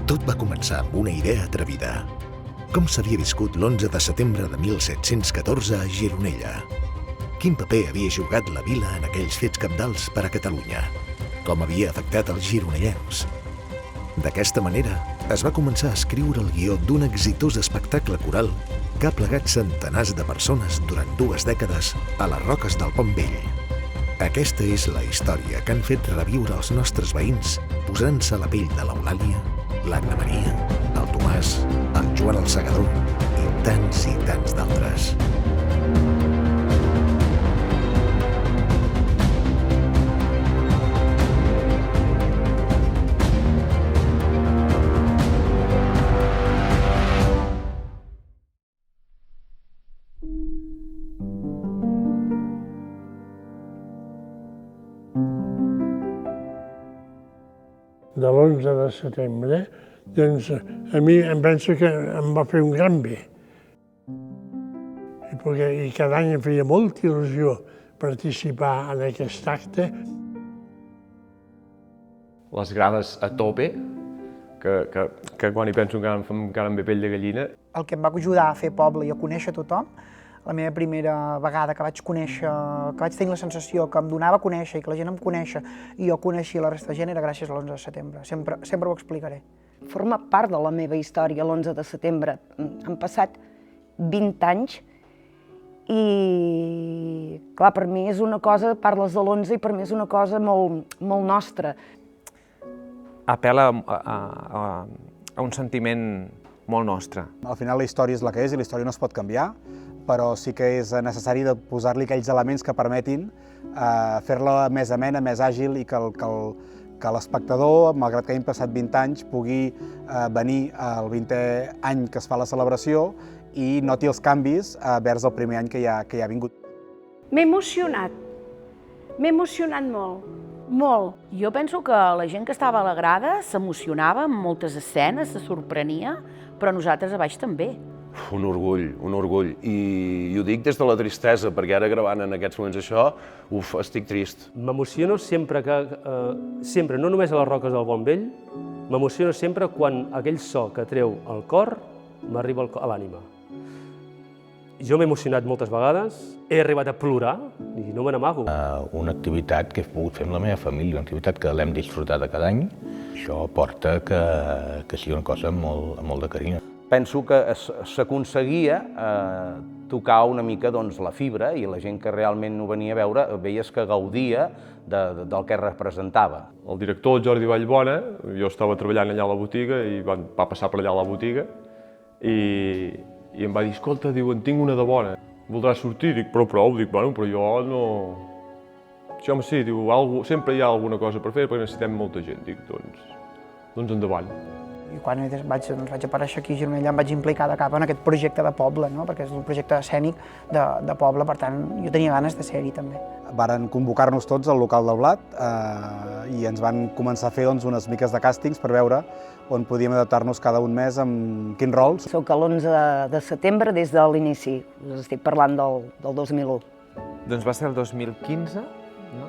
Tot va començar amb una idea atrevida. Com s'havia viscut l'11 de setembre de 1714 a Gironella? Quin paper havia jugat la vila en aquells fets cabdals per a Catalunya? Com havia afectat els gironellencs? D'aquesta manera, es va començar a escriure el guió d'un exitós espectacle coral que ha plegat centenars de persones durant 2 dècades a les roques del Pont Vell. Aquesta és la història que han fet reviure els nostres veïns posant-se a la pell de l'Eulàlia, l'Anna Maria, el Tomàs, el Joan el Segador i tants d'altres. De l'11 de setembre, doncs a mi em penso que em va fer un gran bé. I cada any em feia molta il·lusió participar en aquest acte. Les grades a tope, que quan hi penso encara em ve pell de gallina. El que em va ajudar a fer poble i a conèixer tothom, la meva primera vegada que vaig conèixer, que vaig tenir la sensació que em donava a conèixer i que la gent em coneixia i jo coneixia la resta de gent era gràcies a l'11 de setembre. Sempre ho explicaré. Forma part de la meva història l'11 de setembre. Han passat 20 anys i, clar, per mi és una cosa, parles de l'11 i per mi és una cosa molt nostra. Apel·la a un sentiment molt nostre. Al final la història és la que és i la història no es pot canviar, però sí que és necessari de posar-li aquells elements que permetin fer-la més amena, més àgil i que l'espectador, malgrat que hagin passat 20 anys, pugui venir al 20è any que es fa la celebració i noti els canvis vers el primer any que ja ha vingut. M'he emocionat molt. Jo penso que la gent que estava a la grada s'emocionava amb moltes escenes, se sorprenia, però nosaltres a baix també. Un orgull. I ho dic des de la tristesa, perquè ara gravant en aquests moments això, estic trist. M'emociono sempre, no només a les roques del Pont Vell, m'emociono sempre quan aquell so que treu el cor m'arriba a l'ànima. Jo m'he emocionat moltes vegades, he arribat a plorar i no me n'amago. Una activitat que he pogut fer amb la meva família, una activitat que l'hem disfrutat cada any. Això porta que sigui una cosa amb molt de carinyo. Penso que s'aconseguia tocar una mica la fibra i la gent que realment ho venia a veure veies que gaudia del que representava. El director, el Jordi Vallbona, jo estava treballant allà a la botiga i va passar per allà a la botiga i em va dir, escolta, diu, en tinc una de bona, voldràs sortir? Dic, però prou, bueno, però jo no... Sí, home, sí, diu, sempre hi ha alguna cosa per fer perquè necessitem molta gent. Dic, doncs endavant. I quan vaig aparèixer aquí a Gironella em vaig implicar de cap en aquest projecte de poble, perquè és un projecte escènic de poble, per tant, jo tenia ganes de ser-hi també. Varen convocar-nos tots al local del Blat i ens van començar a fer unes miques de càstings per veure on podíem adaptar-nos cada un mes amb quins rols. Soc a l'11 de setembre des de l'inici, us estic parlant del 2001. Doncs va ser el 2015, no?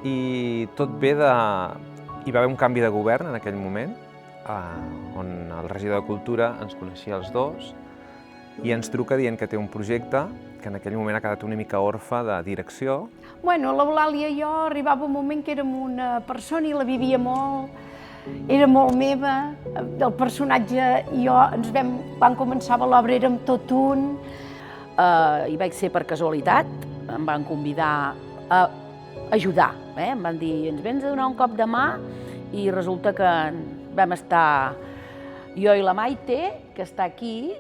I tot ve de... Hi va haver un canvi de govern en aquell moment, on el regidor de Cultura ens coneixia els dos i ens truca dient que té un projecte que en aquell moment ha quedat una mica orfe de direcció. Bueno, l'Eulàlia i jo arribava un moment que érem una persona i la vivia molt, era molt meva, el personatge i jo quan començava l'obra érem tot un. Hi vaig ser per casualitat, em van convidar a ajudar, em van dir, ens vens a donar un cop de mà i resulta que vam estar jo i la Maite, que està aquí,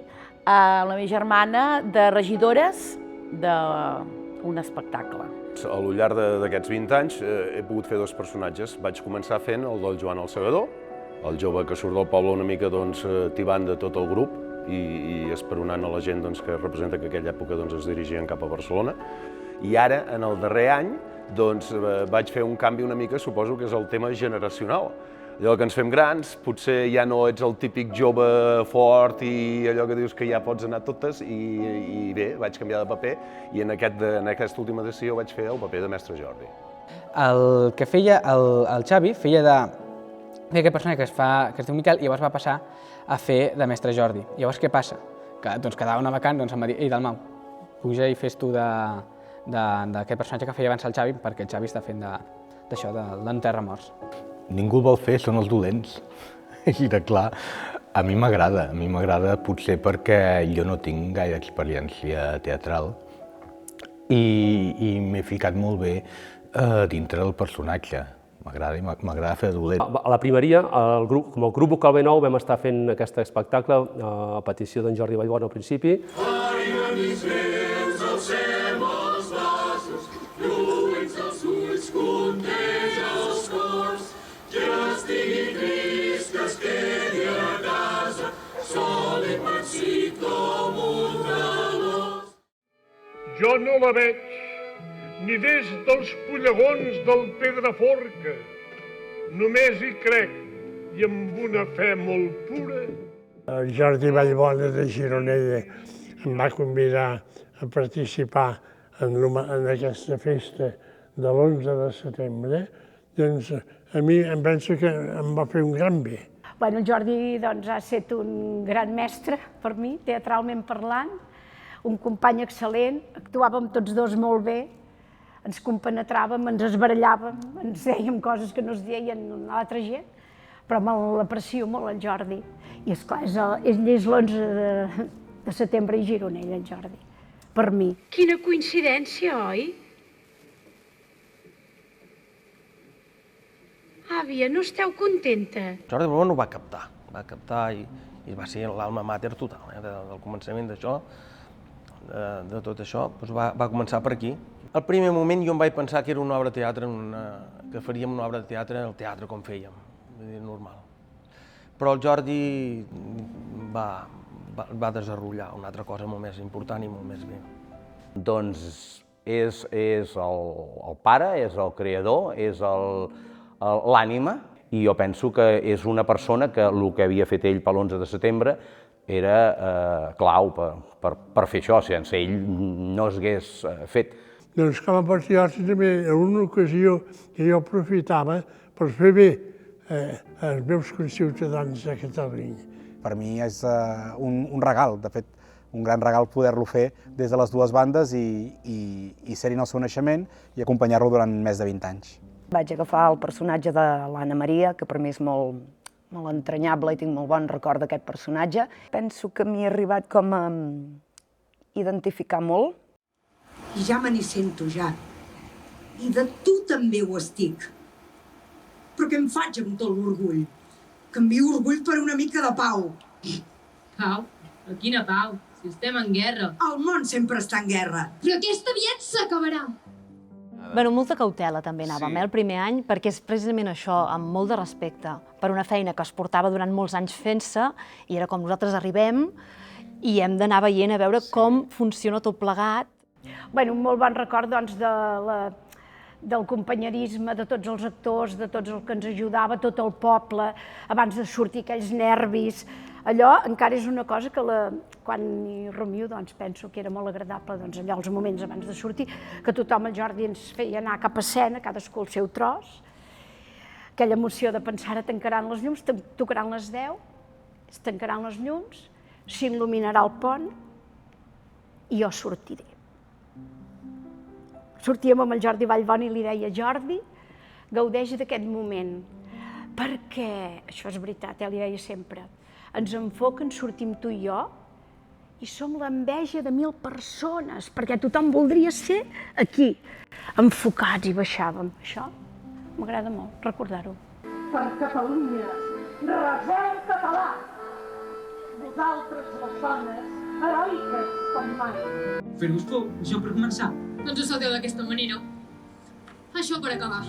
la meva germana, de regidores d'un espectacle. Al llarg d'aquests 20 anys he pogut fer 2 personatges. Vaig començar fent el del Joan el Segador, el jove que surt del poble una mica tibant de tot el grup i esperonant a la gent que representa que aquella època es dirigien cap a Barcelona. I ara, en el darrer any, vaig fer un canvi una mica, suposo que és el tema generacional. Allò que ens fem grans, potser ja no ets el típic jove fort i allò que dius que ja pots anar totes i bé, vaig canviar de paper i en aquesta última edició vaig fer el paper de mestre Jordi. El que feia el Xavi feia Feia aquest personatge que es diu Miquel i llavors va passar a fer de mestre Jordi. Llavors què passa? Que quedava una vacant, em va dir, ei, Dalmau, puja i fes tu d'aquest personatge que feia abans el Xavi, perquè el Xavi està fent d'això, de l'enterramorts. Ningú el vol fer, són els dolents. I de clar, a mi m'agrada potser perquè jo no tinc gaire experiència teatral i m'he ficat molt bé dintre del personatge. M'agrada fer de dolent. A la primeria, com el grup Vocal B9, vam estar fent aquest espectacle a petició d'en Jordi Vallbona al principi. Jo no la veig, ni des dels pollegons del Pedraforca. Només hi crec, i amb una fe molt pura. El Jordi Vallbona de Gironella em va convidar a participar en aquesta festa de l'11 de setembre. Doncs a mi em penso que em va fer un gran bé. El Jordi ha estat un gran mestre per mi, teatralment parlant, un company excel·lent, actuàvem tots dos molt bé, ens compenetràvem, ens esbarallàvem, ens dèiem coses que no es deien a l'altra gent, però l'aprecio molt, el Jordi. I esclar, ell és l'11 de setembre i Gironella, el Jordi, per mi. Quina coincidència, oi? Àvia, no esteu contenta? Jordi Vallbona ho va captar i va ser l'alma mater total, del començament d'això, de tot això, va començar per aquí. Al primer moment jo em vaig pensar que era una obra de teatre, que faríem una obra de teatre al teatre com fèiem, normal. Però el Jordi va desenrotllar una altra cosa molt més important i molt més bé. Doncs és el pare, és el creador, és l'ànima, i jo penso que és una persona que el que havia fet ell per l'11 de setembre era clau per fer això, sense ell no s'hagués fet. Doncs com a patriota també era una ocasió que jo aprofitava per fer bé als meus conciutadans de Catalunya. Per mi és un regal, de fet, un gran regal poder-lo fer des de les dues bandes i ser-hi en el seu naixement i acompanyar-lo durant més de 20 anys. Vaig agafar el personatge de l'Anna Maria, que per mi és molt entranyable i tinc molt bon record d'aquest personatge. Penso que m'hi ha arribat com a identificar molt. I ja me n'hi sento, ja. I de tu també ho estic. Però què em faig amb tot l'orgull? Que envio orgull per una mica de pau. Pau? Però quina pau? Si estem en guerra. El món sempre està en guerra. Però aquesta aviat s'acabarà. Molta cautela també anàvem, el primer any, perquè és precisament això, amb molt de respecte, per una feina que es portava durant molts anys fent-se, i era com nosaltres arribem i hem d'anar veient a veure com funciona tot plegat. Un molt bon record del companyerisme, de tots els actors, de tots els que ens ajudava, tot el poble, abans de sortir aquells nervis. Allò encara és una cosa que quan hi rumio penso que era molt agradable, allò els moments abans de sortir, que tothom, el Jordi, ens feia anar cap a escena, cadascú el seu tros, aquella emoció de pensar ara tancaran les llums, tocaran les 10, es tancaran les llums, s'il·luminarà el pont i jo sortiré. Sortíem amb el Jordi Vallbona i li deia, Jordi, gaudeix d'aquest moment, perquè, això és veritat, li deia sempre, ens enfoquen, sortim tu i jo, i som l'enveja de 1000 persones, perquè tothom voldria ser aquí, enfocats i baixàvem. Això m'agrada molt, recordar-ho. Per Catalunya, reseu català! Vosaltres, les dones, heroiques com mai. Fer-vos por, això per començar. Doncs ho salteu d'aquesta manera. Això per acabar.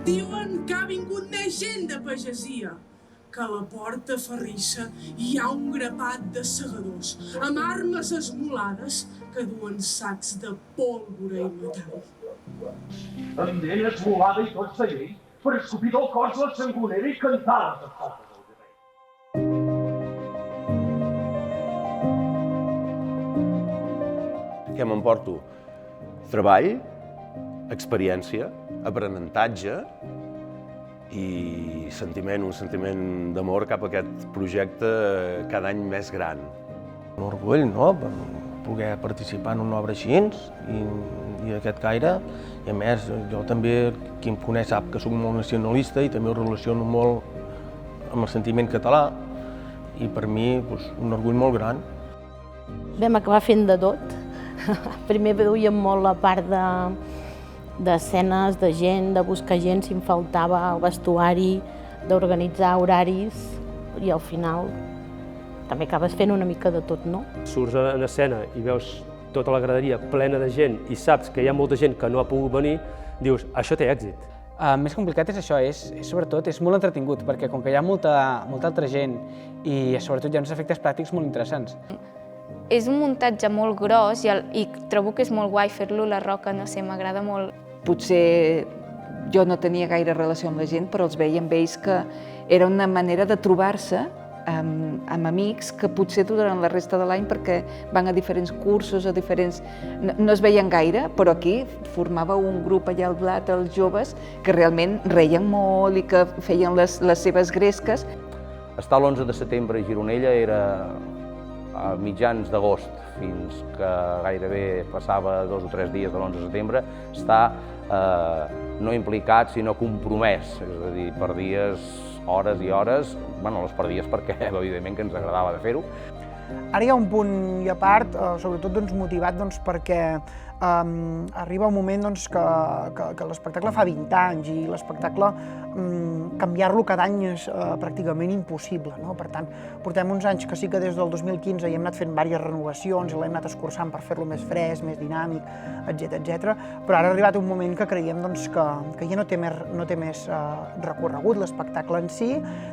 Diuen que ha vingut més gent de pagesia, que a la porta Ferrissa hi ha un grapat de segadors amb armes esmolades que duen sacs de pólvora i metall. Amb ell esmolada i tot celler per escopir del cos la sangonera i cantar les escoltes. Què m'emporto? treball, experiència, aprenentatge i un sentiment d'amor cap a aquest projecte cada any més gran. Un orgull, no?, per poder participar en una obra així i d'aquest caire. I a més, jo també, qui em coneix sap que soc molt nacionalista i també ho relaciono molt amb el sentiment català i per mi un orgull molt gran. Vam acabar fent de tot. Primer duíem molt la part d'escenes, de gent, de buscar gent si em faltava el vestuari, d'organitzar horaris i al final també acabes fent una mica de tot, no? Surts en escena i veus tota la graderia plena de gent i saps que hi ha molta gent que no ha pogut venir, dius, això té èxit. Més complicat és això, sobretot és molt entretingut, perquè com que hi ha molta altra gent i sobretot hi ha uns efectes pràctics molt interessants. És un muntatge molt gros i trobo que és molt guai fer-lo a la roca, no sé, m'agrada molt. Potser jo no tenia gaire relació amb la gent, però els veia amb ells que era una manera de trobar-se amb amics que potser durant la resta de l'any, perquè van a diferents cursos, no es veien gaire, però aquí formava un grup allà al blat, els joves, que realment reien molt i que feien les seves gresques. Estar l'11 de setembre a Gironella era a mitjans d'agost, fins que gairebé passava 2 o 3 dies de l'11 de setembre, estar no implicat, sinó compromès, és a dir, per dies, hores i hores, bueno, les per dies perquè evidentment que ens agradava de fer-ho. Ara hi ha un punt i a part, sobretot motivat perquè arriba un moment que l'espectacle fa 20 anys i l'espectacle canviar-lo cada any és pràcticament impossible. Per tant, portem uns anys que sí que des del 2015 hi hem anat fent diverses renovacions i l'hem anat escurçant per fer-lo més fresc, més dinàmic, etc. Però ara ha arribat un moment que creiem que ja no té més recorregut l'espectacle en si,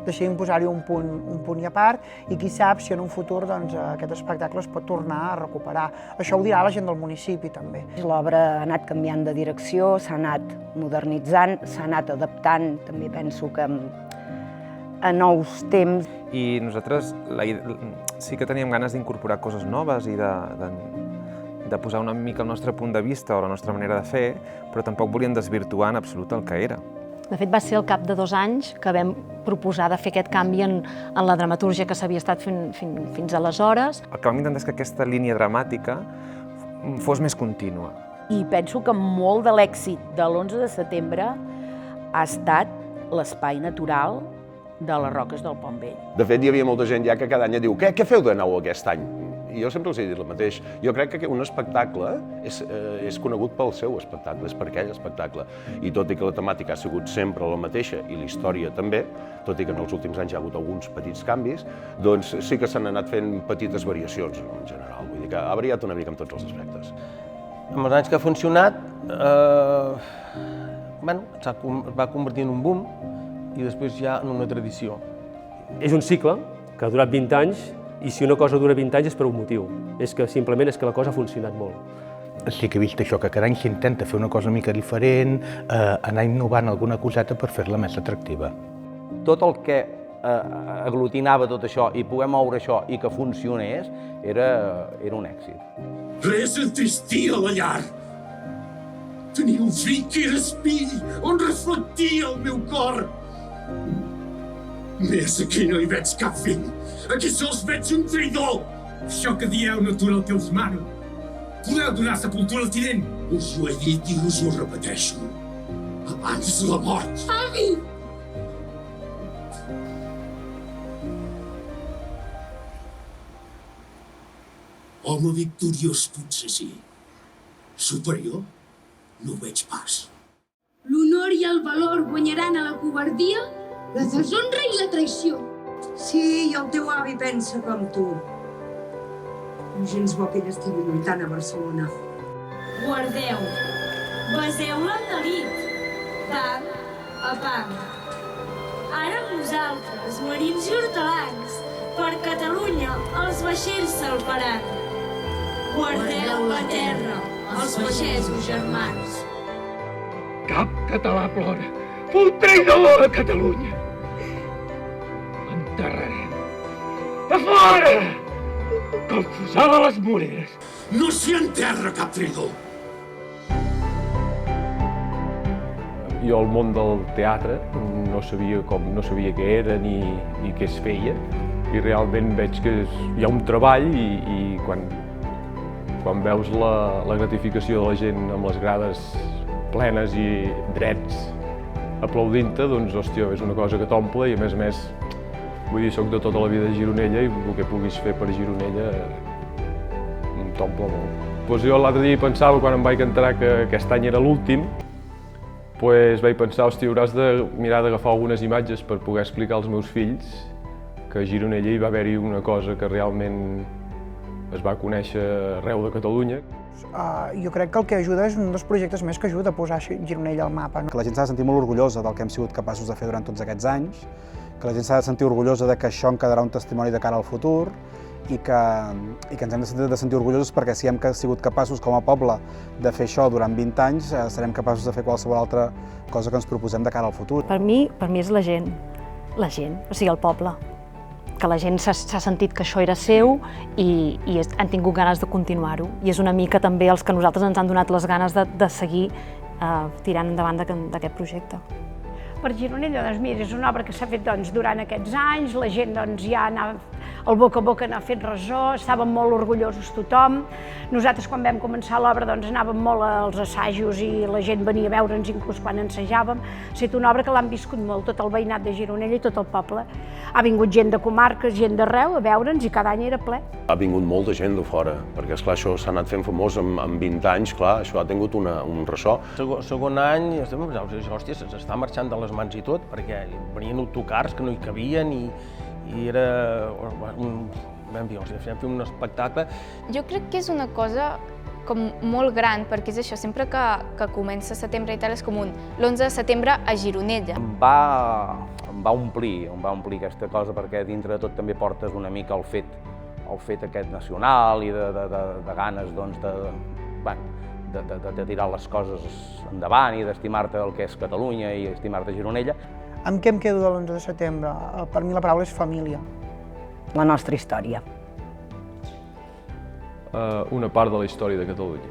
deixem posar-hi un punt i a part i qui sap si en un futur aquest espectacle es pot tornar a recuperar. Això ho dirà la gent del municipi també. L'obra ha anat canviant de direcció, s'ha anat modernitzant, s'ha anat adaptant, també penso que a nous temps. I nosaltres sí que teníem ganes d'incorporar coses noves i de posar una mica el nostre punt de vista o la nostra manera de fer, però tampoc volíem desvirtuar en absolut el que era. De fet, va ser al cap de 2 anys que vam proposar de fer aquest canvi en la dramatúrgia que s'havia estat fent fins aleshores. El que vam intentar és que aquesta línia dramàtica fos més contínua. I penso que molt de l'èxit de l'11 de setembre ha estat l'espai natural de les Roques del Pont Vell. De fet, hi havia molta gent ja que cada any diu «Què feu de nou aquest any?» I jo sempre els he dit el mateix. Jo crec que un espectacle és conegut pel seu espectacle, és per aquell espectacle. I tot i que la temàtica ha sigut sempre la mateixa i la història també, tot i que en els últims anys hi ha hagut alguns petits canvis, doncs sí que s'han anat fent petites variacions en general. Vull dir que ha variat una mica en tots els aspectes. Amb els anys que ha funcionat, es va convertir en un boom i després ja en una tradició. És un cicle que ha durat 20 anys i si una cosa dura 20 anys és per un motiu. Simplement és que la cosa ha funcionat molt. Sí que he vist això, que cada any s'intenta fer una cosa una mica diferent, anar innovant alguna coseta per fer-la més atractiva. Tot el que aglutinava tot això i poder moure això i que funcionés era un èxit. Res entristia la llar. Tenia un fill que era espill, on reflectia el meu cor. Més aquí no hi veig cap fill. Aquí sols veig un traïdor. Això que dieu no atura el que us mano. Podeu donar sepultura al tinent? Us ho he dit i us ho repeteixo. Abans la mort. Avi! Home victoriós potser sí. Superior no ho veig pas. L'honor i el valor guanyaran a la covardia, la deshonra i la traïció. Sí, i el teu avi pensa com tu. No gens bo que ell estigui lluitant a Barcelona. Guardeu, beseu-la amb delit, pam a pam. Ara vosaltres, marins i hortelans, per Catalunya els vaixells salparan. Guardeu la terra, els pagesos germans. Cap català plora. Fou traïdor a Catalunya. L'enterrarem. A fora! Que el fusar a les moreres. No s'hi enterra cap traïdor. Jo el món del teatre no sabia què era ni què es feia, i realment veig que hi ha un treball i quan veus la gratificació de la gent amb les grades plenes i drets aplaudint-te, doncs, hòstia, és una cosa que t'omple i, a més, vull dir, soc de tota la vida a Gironella i el que puguis fer per Gironella t'omple molt. Doncs jo l'altre dia pensava, quan em vaig enterar que aquest any era l'últim, vaig pensar, hòstia, hauràs de mirar d'agafar algunes imatges per poder explicar als meus fills que a Gironella hi va haver-hi una cosa que realment es va conèixer arreu de Catalunya. Jo crec que el que ajuda és un dels projectes més que ajuda a posar Gironella al mapa. Que la gent s'ha de sentir molt orgullosa del que hem sigut capaços de fer durant tots aquests anys, que la gent s'ha de sentir orgullosa de que això en quedarà un testimoni de cara al futur i que ens hem de sentir orgullosos perquè si hem sigut capaços com a poble de fer això durant 20 anys, serem capaços de fer qualsevol altra cosa que ens proposem de cara al futur. Per mi és la gent, o sigui, el poble. Que la gent s'ha sentit que això era seu i han tingut ganes de continuar-ho. I és una mica també els que nosaltres ens han donat les ganes de seguir tirant endavant d'aquest projecte. Per Gironella, doncs mira, és una obra que s'ha fet durant aquests anys, la gent ja anava, el boca a boca anava fent ressò, estàvem molt orgullosos tothom. Nosaltres quan vam començar l'obra anàvem molt als assajos i la gent venia a veure'ns inclús quan ensajàvem. Ha estat una obra que l'han viscut molt, tot el veïnat de Gironella i tot el poble. Ha vingut gent de comarques, gent d'arreu a veure'ns i cada any era ple. Ha vingut molta gent de fora, perquè esclar, això s'ha anat fent famós en 20 anys, clar, això ha tingut un ressò. Segon any, hòstia, s'està marxant de les mans i tot, perquè venien autocars que no hi cabien i era... Vam dir, vam fer un espectacle. Jo crec que és una cosa com molt gran, perquè és això, sempre que comença setembre i tal, és com l'11 de setembre a Gironella. Em va omplir aquesta cosa, perquè dintre de tot també portes una mica el fet aquest nacional i de ganes de tirar les coses endavant i d'estimar-te el que és Catalunya i estimar-te Gironella. Amb què em quedo de l'11 de setembre? Per mi la paraula és família. La nostra història. Una part de la història de Catalunya.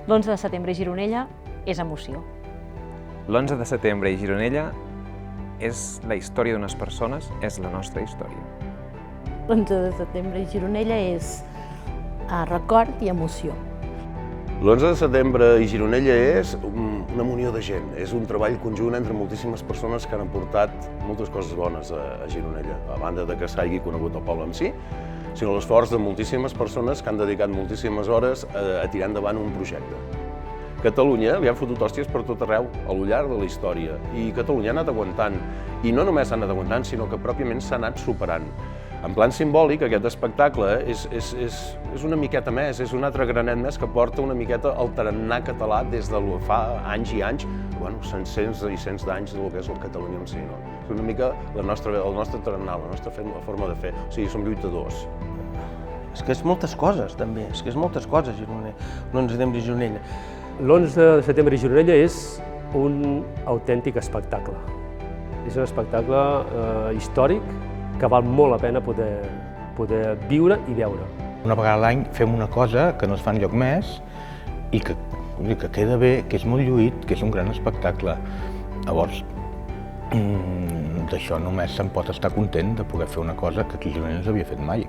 L'11 de setembre i Gironella és emoció. L'11 de setembre i Gironella és la història d'unes persones, és la nostra història. L'11 de setembre i Gironella és record i emoció. L'11 de setembre i Gironella és una munió de gent, és un treball conjunt entre moltíssimes persones que han aportat moltes coses bones a Gironella, a banda de que s'hagi conegut el poble en si, sinó l'esforç de moltíssimes persones que han dedicat moltíssimes hores a tirar endavant un projecte. Catalunya li han fotut hòsties per tot arreu, a lo llarg de la història, i Catalunya ha anat aguantant, i no només ha anat aguantant, sinó que pròpiament s'ha anat superant. En plan simbòlic, aquest espectacle és una miqueta més, és un altre granet més que porta una miqueta el tarannà català des de fa anys i anys, cents i cents d'anys del que és el Catalunya en si. És una mica el nostre tarannà, la nostra forma de fer, o sigui, som lluitadors. És que és moltes coses, també, Gironella, l'11 de setembre i Gironella. L'11 de setembre i Gironella és un autèntic espectacle. És un espectacle històric que val molt la pena poder viure i veure. Una vegada a l'any fem una cosa que no es fa enlloc més i que queda bé, que és molt lluït, que és un gran espectacle. Llavors, d'això només se'n pot estar content de poder fer una cosa que aquí a Gironella no s'havia fet mai.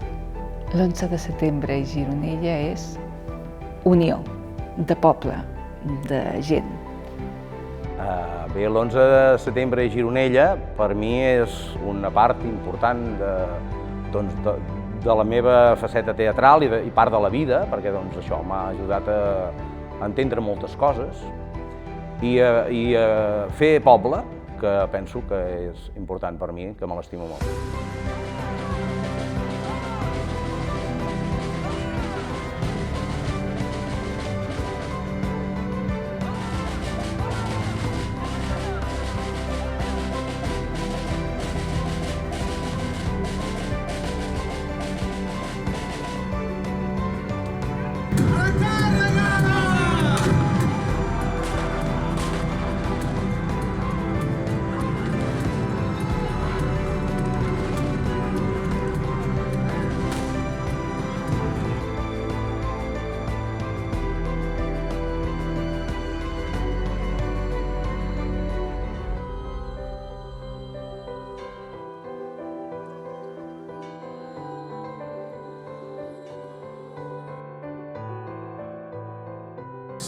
L'11 de setembre i Gironella és unió de poble, de gent. Bé, l'11 de setembre i Gironella per mi és una part important de la meva faceta teatral i part de la vida, perquè això m'ha ajudat a entendre moltes coses i a fer poble, que penso que és important per mi, que me l'estimo molt.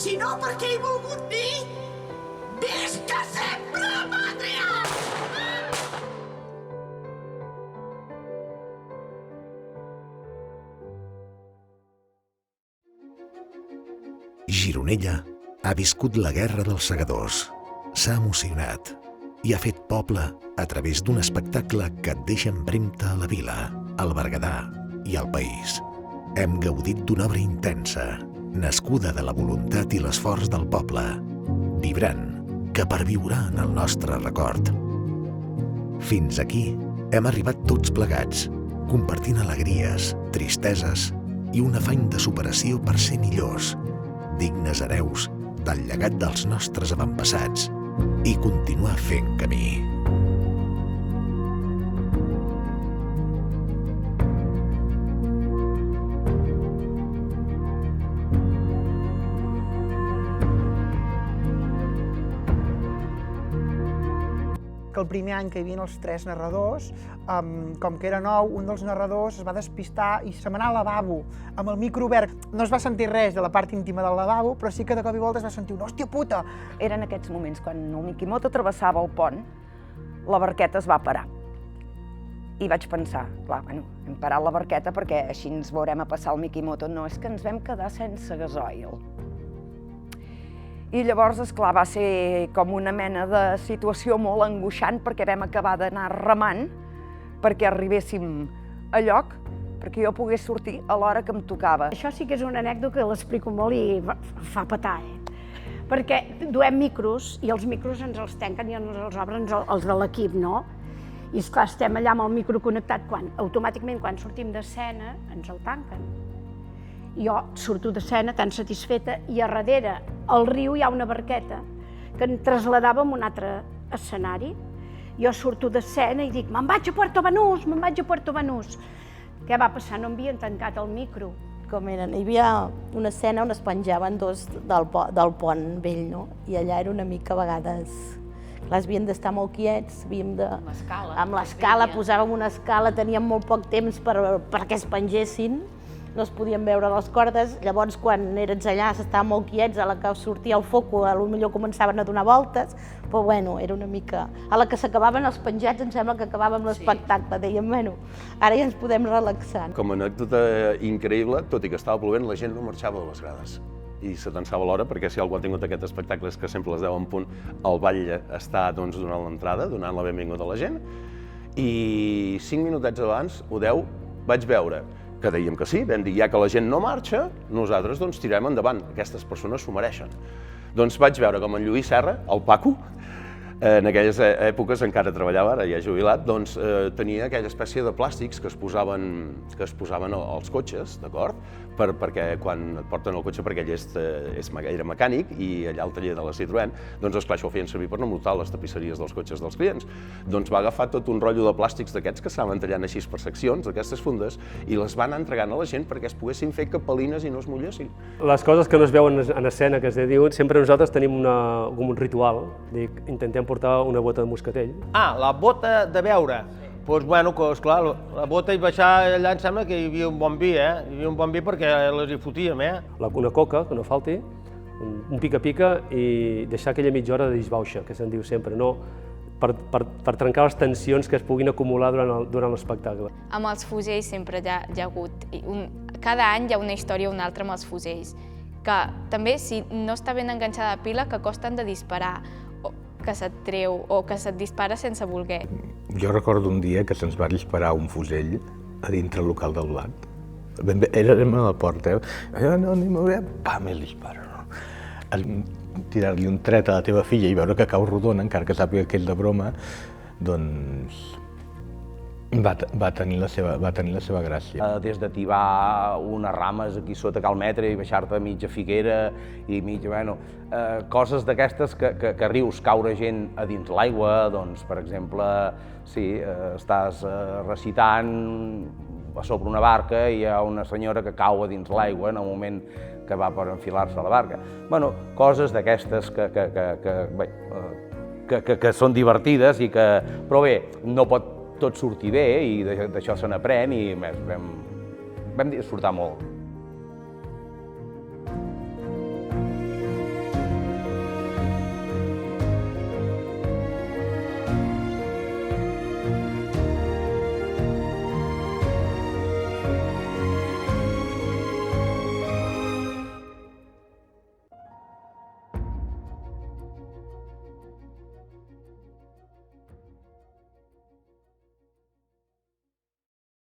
sinó perquè he volgut dir visca sempre, pàtria! Gironella ha viscut la Guerra dels Segadors, s'ha emocionat i ha fet poble a través d'un espectacle que et deixa empremta a la vila, al Berguedà i al país. Hem gaudit d'una obra intensa, nascuda de la voluntat i l'esforç del poble, vibrant, que perviurà en el nostre record. Fins aquí hem arribat tots plegats, compartint alegries, tristeses i un afany de superació per ser millors, dignes hereus del llegat dels nostres avantpassats i continuar fent camí. Que el primer any que hi havia els 3 narradors, com que era nou, un dels narradors es va despistar i se m'anà al lavabo amb el micro obert. No es va sentir res de la part íntima del lavabo, però sí que de cop i volta es va sentir un hòstia puta! Eren aquests moments quan el Mikimoto travessava el pont, la barqueta es va parar. I vaig pensar, clar, bueno, hem parat la barqueta perquè així ens veurem a passar el Mikimoto. No, és que ens vam quedar sense gasoil. I llavors, esclar, va ser com una mena de situació molt angoixant perquè vam acabar d'anar remant perquè arribéssim a lloc, perquè jo pogués sortir a l'hora que em tocava. Això sí que és una anècdota que l'explico molt i fa petar, Perquè duem micros i els micros ens els tanquen i ens els obren els de l'equip, no? I esclar, estem allà amb el micro connectat quan automàticament quan sortim d'escena ens el tanquen. Jo surto d'escena tan satisfeta i a darrere al riu hi ha una barqueta que em traslladava a un altre escenari. Jo surto d'escena i dic, me'n vaig a Puerto Banús, me'n vaig a Puerto Banús. Què va passar? No em havien tancat el micro. Com eren? Hi havia una escena on es penjaven dos del pont vell, no? I allà era una mica a vegades... Clar, havien d'estar molt quiets, havíem de... Amb l'escala, posàvem una escala, teníem molt poc temps perquè es pengessin. No es podien veure les cordes, llavors quan eres allà s'estaven molt quiets, a la que sortia el foco potser començaven a donar voltes, però bueno, era una mica... A la que s'acabaven els penjats em sembla que acabàvem l'espectacle, dèiem, bueno, ara ja ens podem relaxar. Com a anècdota increïble, tot i que estava plovent, la gent no marxava de les grades i se tensava l'hora, perquè si algú ha tingut aquest espectacle és que sempre a les 10 en punt el batlle està donant l'entrada, donant la benvinguda a la gent, i 5 minutets abans, o 10, vaig veure que dèiem que sí, vam dir, ja que la gent no marxa, nosaltres doncs tirem endavant, aquestes persones s'ho mereixen. Doncs vaig veure com en Lluís Serra, el Paco, en aquelles èpoques encara treballava, ara ja jubilat, doncs tenia aquella espècie de plàstics que es posaven als cotxes, d'acord? Perquè quan et porten el cotxe, perquè ell era mecànic i allà al taller de la Citroën, doncs esclar, això ho feien servir per no muntar les tapisseries dels cotxes dels clients. Doncs va agafar tot un rotllo de plàstics d'aquests que s'anaven tallant així per seccions, d'aquestes fundes, i les van entregant a la gent perquè es poguessin fer capelines i no es mullessin. Les coses que no es veuen en escena, que es diuen, sempre nosaltres tenim com un ritual, intentem portar una bota de moscatell. Ah, la bota de beure. Doncs, bueno, esclar, la bota i baixar allà em sembla que hi havia un bon vi, Hi havia un bon vi perquè les hi fotíem, Una coca, que no falti, un pica-pica i deixar aquella mitja hora de disbauxa, que se'n diu sempre, no? Per trencar les tensions que es puguin acumular durant l'espectacle. Amb els fusells sempre hi ha hagut, cada any hi ha una història o una altra amb els fusells, que també, si no està ben enganxada la pila, que costen de disparar, que se't treu o que se't dispara sense voler. Jo recordo un dia que se'ns va disparar un fusell a dintre el local del blat. Érem a la porta, no m'hi mouré, pam, el dispara. Tirar-li un tret a la teva filla i veure que cau rodona, encara que sàpiga que és de broma, doncs va tenir la seva gràcia. Des de tibar unes rames aquí sota Cal Metre i baixar-te mitja figuera i mitja... Bueno, coses d'aquestes que rius, caure gent a dins l'aigua, doncs, per exemple, sí, estàs recitant a sobre una barca i hi ha una senyora que cau a dins l'aigua en el moment que va per enfilar-se a la barca. Bueno, coses d'aquestes que són divertides i que... Però bé, no pot tot sortir bé i d'això se n'aprèn i vam disfrutar molt.